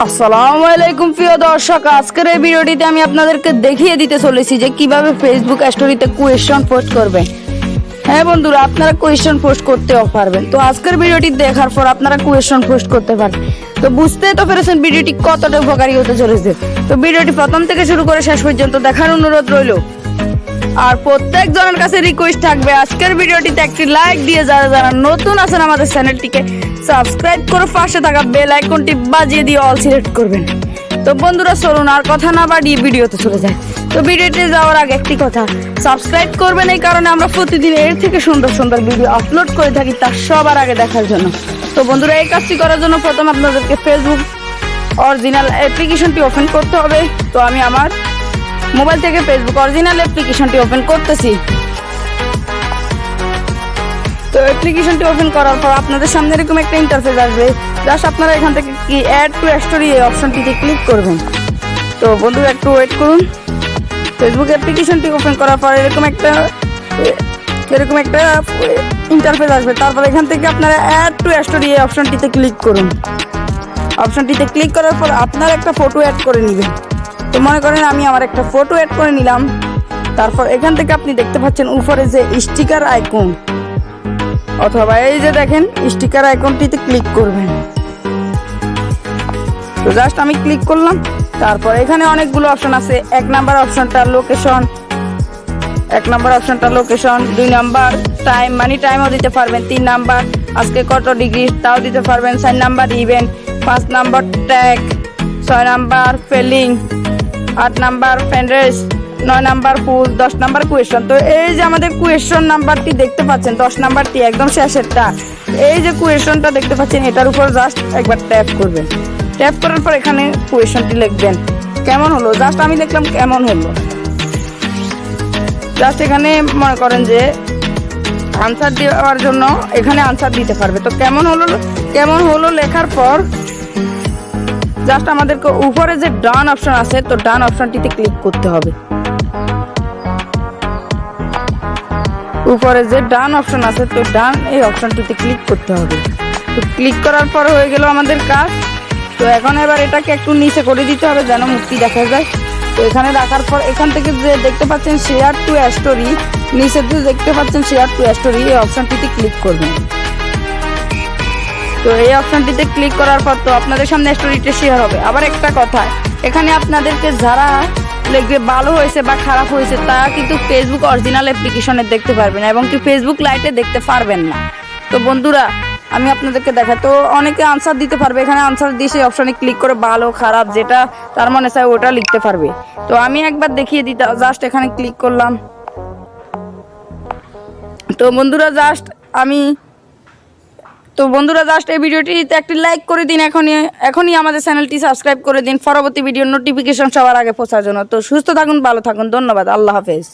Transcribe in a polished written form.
আসসালামু আলাইকুম প্রিয় দর্শক, আজকের এই ভিডিওটিতে আমি আপনাদেরকে দেখিয়ে দিতে চলেছি যে কিভাবে ফেসবুক স্টোরিতে কোয়েশ্চন পোস্ট করবেন। হ্যাঁ বন্ধুরা, আপনারা কোয়েশ্চন পোস্ট করতেও পারবেন। তো আজকের ভিডিওটি দেখার পর আপনারা কোয়েশ্চন পোস্ট করতে পারবেন। তো বুঝতেই তো পেরেছেন ভিডিওটি কতটা উপকারী হতে চলেছে। তো ভিডিওটি প্রথম থেকে শুরু করে শেষ পর্যন্ত দেখার অনুরোধ রইল। আর প্রত্যেক জনের কাছে রিকোয়েস্ট থাকবে আজকের ভিডিওটিতে একটি লাইক দিয়ে যারা নতুন আছেন আমাদের চ্যানেলটিকে সাবস্ক্রাইব করে পাশে থাকা বেল আইকনটি বাজিয়ে দিয়ে অল সিলেক্ট করবেন। তো বন্ধুরা চলুন আর কথা না বাড়িয়ে ভিডিওতে চলে যায়। তো ভিডিওতে যাওয়ার আগে একটি কথা, সাবস্ক্রাইব করবেন এই কারণে আমরা প্রতিদিন এর থেকে সুন্দর সুন্দর ভিডিও আপলোড করে থাকি তার সবার আগে দেখার জন্য। তো বন্ধুরা এই কাজটি করার জন্য প্রথম আপনাদেরকে ফেসবুক অরিজিনাল অ্যাপ্লিকেশনটি ওপেন করতে হবে। তো আমি আমার মোবাইল থেকে ফেসবুক অরিজিনাল অ্যাপ্লিকেশনটি ওপেন করতেছি। তো অ্যাপ্লিকেশনটি ওপেন করার পর আপনাদের সামনে এরকম একটা ইন্টারফেস আসবে। জাস্ট আপনারা এখান থেকে কি অ্যাড টু স্টোরি এই অপশনটিতে ক্লিক করবেন। তো বন্ধুরা একটু ওয়েট করুন। ফেসবুক অ্যাপ্লিকেশনটি ওপেন করার পর এরকম একটা ইন্টারফেস আসবে। তারপর এখান থেকে আপনারা অ্যাড টু স্টোরি এই অপশনটিতে ক্লিক করুন। অপশনটিতে ক্লিক করার পর আপনার একটা ফটো অ্যাড করে নেবেন। তো মনে করেন আমি আমার একটা ফটো অ্যাড করে নিলাম। তারপর এখান থেকে আপনি দেখতে পাচ্ছেন উপরে যে স্টিকার আইকন অথবা এই যে দেখেন স্টিকার আইকনটিতে ক্লিক করবেন। তো জাস্ট আমি ক্লিক করলাম। তারপর এখানে অনেকগুলো অপশন আছে। এক নাম্বার অপশনটা লোকেশন, 2 নাম্বার টাইম মানে টাইমও দিতে পারবেন, 3 নাম্বার আজকে কত ডিগ্রি তাও দিতে পারবেন, 4 number event, 5 number tag, 6 number felling, 8 number friends, 9 number full, 10 number question. তো এই যে আমাদের কোয়েশ্চন নাম্বারটি দেখতে পাচ্ছেন 10 নাম্বারটি একদম শেষেরটা, এই যে কোয়েশ্চনটা দেখতে পাচ্ছেন এটার উপর জাস্ট একবার ট্যাপ করবেন। ট্যাপ করার পর এখানে কোয়েশ্চনটি লিখবেন। কেমন হলো, জাস্ট আমি লিখলাম কেমন হলো। জাস্ট এখানে মনে করেন যে আনসার দেওয়ার জন্য এখানে আনসার দিতে পারবে। তো কেমন হলো লেখার পর জাস্ট আমাদেরকে উপরে যে ডান অপশন আছে তো ডান অপশনটিতে ক্লিক করতে হবে। উপরে যে ডান অপশন আছে তো ডান এই অপশনটিতে ক্লিক করতে হবে। তো ক্লিক করার পর হয়ে গেল আমাদের কাজ। তো এখন এবার এটাকে একটু নিচে করে দিতে হবে যেন মুক্তি দেখা যায়। তো এখানে রাখার পর এখান থেকে যে দেখতে পাচ্ছেন শেয়ার টু স্টোরি, নিচে যে দেখতে পাচ্ছেন শেয়ার টু স্টোরি এই অপশনটিতে ক্লিক করবেন। তো এই অপশনটিতে ক্লিক করার পর তো আপনাদের সামনে স্টোরিটা শেয়ার হবে। আবার একটা কথা, এখানে আপনাদেরকে যারা লিখবে ভালো হয়েছে বা খারাপ হয়েছে তা কিন্তু ফেসবুক অরিজিনাল অ্যাপ্লিকেশনে দেখতে পারবেন এবং কি ফেসবুক লাইটে দেখতে পারবেন না। তো বন্ধুরা আমি আপনাদেরকে দেখাই। তো অনেকে আনসার দিতে পারবে, এখানে আনসার দিয়ে সেই অপশনে ক্লিক করে ভালো খারাপ যেটা তার মনে চায় ওটা লিখতে পারবে। তো আমি একবার দেখিয়ে দিতে জাস্ট এখানে ক্লিক করলাম। তো বন্ধুরা জাস্ট এই ভিডিওটিতে একটি লাইক করে দিন। এখনই আমাদের চ্যানেলটি সাবস্ক্রাইব করে দিন পরবর্তী ভিডিওর নোটিফিকেশন সবার আগে পৌঁছার জন্য। তো সুস্থ থাকুন, ভালো থাকুন, ধন্যবাদ, আল্লাহ হাফেজ।